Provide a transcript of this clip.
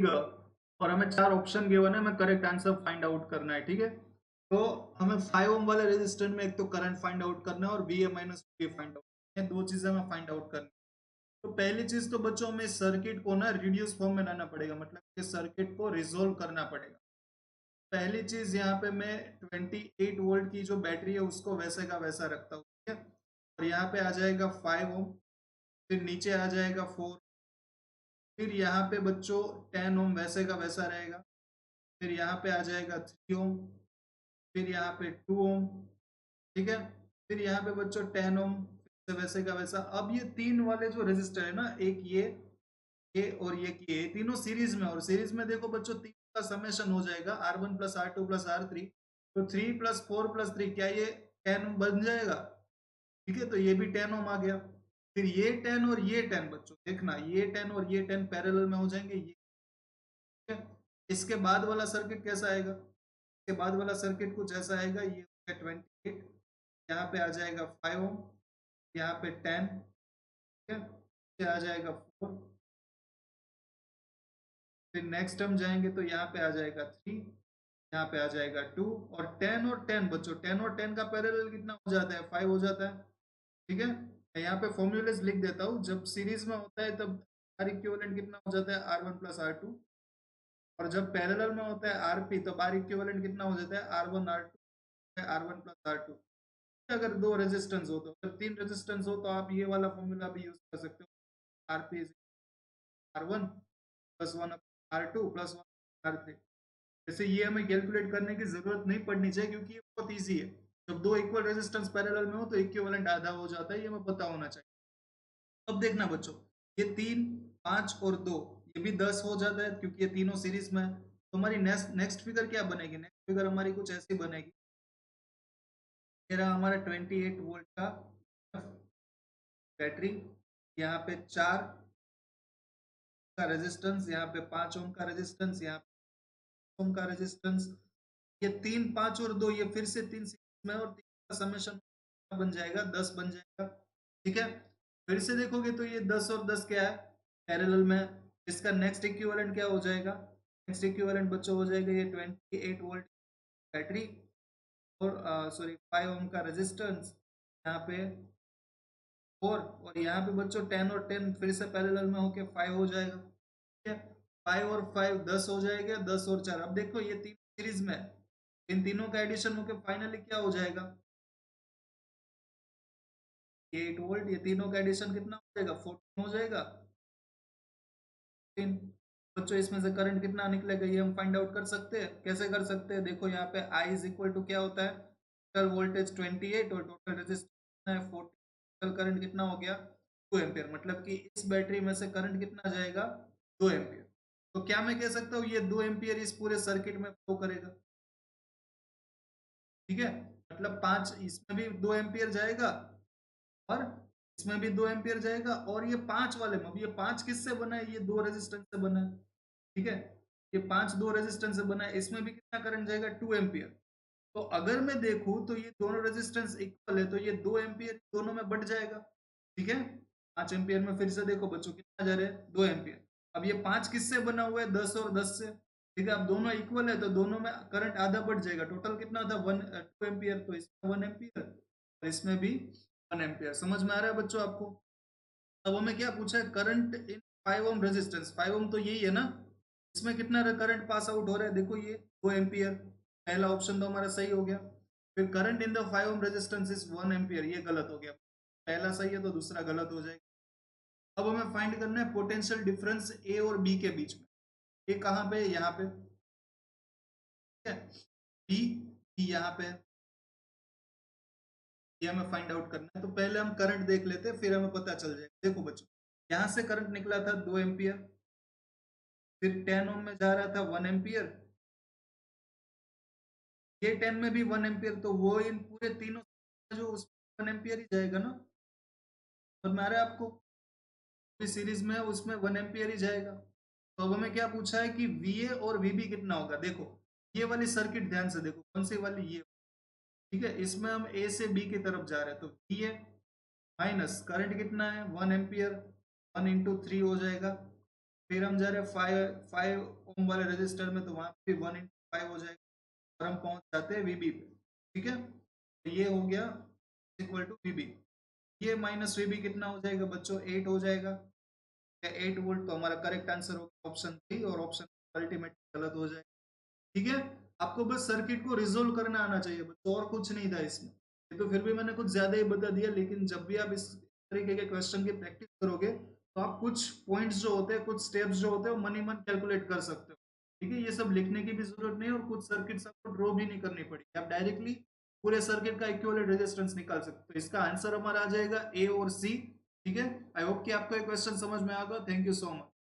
और हमें 4 option given है, हमें करेक्ट आंसर फाइंड आउट करना है, ठीक है। तो हमें 5 ओम वाले रेजिस्टर में एक तो करंट फाइंड आउट करना है और V A minus find out, ये दो चीजें हमें फाइंड आउट करनी है। तो पहली चीज तो बच्चों हमें सर्किट को ना रिड्यूस फॉर्म में लाना पड़ेगा, मतलब कि सर्किट को रिजोल्व करना पड़ेगा। पहली चीज यहाँ पे मैं 28 वोल्ट की जो बैटरी है उसको वैसे का वैसा रखता हूँ, ठीक है। और यहाँ पे आ जाएगा 5 ओम, फिर नीचे आ जाएगा 4, फिर यहाँ पे बच्चों 10 ओम वैसे का वैसा रहेगा, फिर यहाँ पे आ जाएगा 3 ओम, फिर यहाँ पे 2 ओम, ठीक है। फिर यहाँ पे बच्चों 10 ओम वैसे का वैसा। अब ये तीन वाले जो रेजिस्टर है ना, एक ये और ये तीनों सीरीज में, और सीरीज में देखो बच्चों तीन का समेशन हो जाएगा R1 plus R2 plus R3, तो 3 प्लस 4 प्लस 3 क्या ये 10 ओम बन जाएगा, ठीक है। तो ये भी 10 ओम आ गया। फिर ये 10 और ये 10 बच्चों देखना, ये 10 और ये 10 पैरेलल में हो जाएंगे, ये, ठीक है। इसके बाद वाला सर्किट कैसा आएगा, इसके बाद वाला सर्किट कुछ ऐसा आएगा, ये 28, यहाँ पे आ जाएगा 5 ओम, यहाँ पे 10, ठीक है, ये आ जाएगा 4, फिर नेक्स्ट हम जाएंगे तो यहाँ पे आ जाएगा 3, यहाँ पे आ जाएगा 2, और 10 बच्चों 10 और 10 का पैरेलल कितना हो जाता है, 5 हो जाता है, ठीक है। मैं यहाँ पे फॉर्मूलेस लिख देता हूँ, जब सीरीज में होता है तब आर इक्विवेलेंट कितना हो जाता है R1 प्लस R2, और जब पैरेलल में होता है आरपी तो आर इक्विवेलेंट कितना हो जाता है R1 R2 R1 plus R2। अगर दो रेजिस्टेंस हो तो, अगर तीन रेजिस्टेंस हो तो आप ये वाला फॉर्मूला भी यूज कर सकते हो, RP R1 plus 1 R2 plus 1 R3। जैसे ये हमें कैलकुलेट करने की जरूरत नहीं पड़नी चाहिए क्योंकि ये बहुत ईजी है। जब दो इक्वल रेजिस्टेंस पैरेलल में हो तो इक्विवेलेंट आधा हो जाता है, ये हमें पता होना चाहिए। अब देखना बच्चों, ये 3, 5 और 2, ये भी 10 हो जाता है क्योंकि ये तीनों सीरीज में है। तो हमारी नेक्स्ट नेक्स्ट फिगर क्या बनेगी, नेक्स्ट फिगर हमारी कुछ ऐसी बनेगी, मेरा हमारा 28 वोल्ट का बैटरी, यहाँ पे 4 का रेजिस्टेंस, यहाँ पे 5 ओम का रेजिस्टेंस, यहाँ पे ओम का रेजिस्टेंस, ये 3, 5 और 2 ये फिर से तीन सीरीज में, और तीन का समेशन बन जाएगा 10 बन जाएगा, ठीक है। फिर से देखोगे तो ये 10 और 10 क्या है, पैरेलल में। इसका नेक्स्ट इक्विवेलेंट क्या हो जाएगा, नेक्स्ट इक्विवेलेंट बच्चों हो जाएगा ये 28 वोल्ट बैटरी, और सॉरी 5 ओम का रेजिस्टेंस, यहाँ पे 4, और यहाँ पे बच्चों 10 और 10 फिर से पैरेलल में होके 5 हो जाएगा, ठीक है। 5 और 5 10 हो जाएगा, 10 और 4, अब देखो ये तीन सीरीज में है, इन तीनों का एडिशन होके फाइनली क्या हो जाएगा, 8 वोल्ट। ये तीनों का एडिशन कितना हो जाएगा, 14 हो जाएगा, 14। बच्चों इसमें से करंट कितना निकलेगा ये हम फाइंड आउट कर सकते हैं, कैसे कर सकते हैं, देखो यहाँ पे I इज इक्वल टू क्या होता है, टोटल वोल्टेज 28 और टोटल रेजिस्टेंस है 40, टोटल करंट कितना हो गया 2 एम्पियर, मतलब कि इस बैटरी में से करंट कितना जाएगा 2 एम्पियर। तो क्या मैं कह सकता हूँ ये 2 एम्पियर इस पूरे सर्किट में फ्लो करेगा, ठीक है। मतलब 5 इसमें भी 2 एम्पियर जाएगा, और इसमें भी 2 एम्पियर जाएगा, और ये 5 वाले में, अब ये 5 किससे बना है, ये दो रेजिस्टेंस से बना है, ठीक है। ये 5 दो रेजिस्टेंस से बना है, इसमें भी कितना करंट जाएगा 2 एम्पियर। तो अगर मैं देखूं तो ये दोनों रेजिस्टेंस इक्वल है, तो ये 2 एम्पियर दोनों में बढ़ जाएगा, ठीक है। 5 एम्पियर में फिर से देखो बच्चों कितना जा रहा है 2 एम्पियर। अब ये 5 किससे बना हुआ है, 10 और 10 से, ठीक है। अब दोनों इक्वल है तो दोनों में करंट आधा बढ़ जाएगा, टोटल कितना था 2 एम्पियर, तो इसमें 1 एम्पियर और इसमें भी 1 एम्पियर। समझ में आ रहा है बच्चों आपको। अब हमें क्या पूछा है, करंट इन 5 ओम रेजिस्टेंस, 5 ओम तो यही है ना, इसमें कितना करंट पास आउट हो रहा है, देखो ये 2 एम्पियर, पहला ऑप्शन तो हमारा सही हो गया। फिर current in the 5 ohm resistance is 1 ampere, ये गलत हो गया, पहला सही है तो दूसरा गलत हो जाएगा। अब हमें फाइंड करना है पोटेंशियल डिफरेंस ए और बी के बीच में, ए कहाँ पे है, यहाँ पे, ठीक है। बी बी यहाँ पे, ये हमें फाइंड आउट करना है। तो पहले हम करंट देख लेते हैं फिर हमें पता चल जाएगा। देखो बच्चों, यहाँ से करंट निकला था 2 एम्पियर, फिर 10 ओम में जा रहा था 1 एम्पियर, ये 10 में भी 1 एम्पियर, तो वो इन पूरे तीनों जो उस 1 एम्पियर ही जाएगा ना, और मेरा आपको सीरीज में है उसमें 1 एम्पियर ही जाएगा। तो अब हमें क्या पूछा है कि वीए और वीबी कितना होगा। देखो ये वाली सर्किट ध्यान से देखो, कौन सी वाली, ये, ठीक है। इसमें हम ए से बी की तरफ जा रहे हैं, तो वीए माइनस करंट कितना है 1 एम्पियर, 1 इंटू 3 हो जाएगा, फिर हम जा रहे हैं 5 ओम वाले रेजिस्टर में, तो वहां पे 1 × 5 हो जाएगा और हम पहुंच जाते हैं वीबी पे। ठीक है, तो ये हो गया इक्वल टू वीबी। ये माइनस वीबी कितना हो जाएगा बच्चों, 8 हो जाएगा। 8 वोल्ट, तो हमारा करेक्ट आंसर होगा ऑप्शन 3, और ऑप्शन अल्टीमेट गलत हो जाएगा। ठीक है, आपको बस सर्किट को रिजोल्व करना आना चाहिए बच्चों, और कुछ नहीं था इसमें। ये तो फिर भी मैंने कुछ ज्यादा ही बता दिया, लेकिन जब भी आप इस तरीके के क्वेश्चन की प्रैक्टिस करोगे तो आप कुछ पॉइंट्स जो होते हैं, कुछ स्टेप्स जो होते हैं, वो मन ही मन कैलकुलेट कर सकते हो। ठीक है, ये सब लिखने की भी जरूरत नहीं है, और कुछ सर्किट आपको ड्रॉ भी नहीं करनी पड़ेगी, आप डायरेक्टली पूरे सर्किट का इक्विवेलेंट रेजिस्टेंस निकाल सकते हो। इसका आंसर हमारा आ जाएगा ए और सी। ठीक है, आई होप कि आपको ये क्वेश्चन समझ में आ गया। Thank you so much.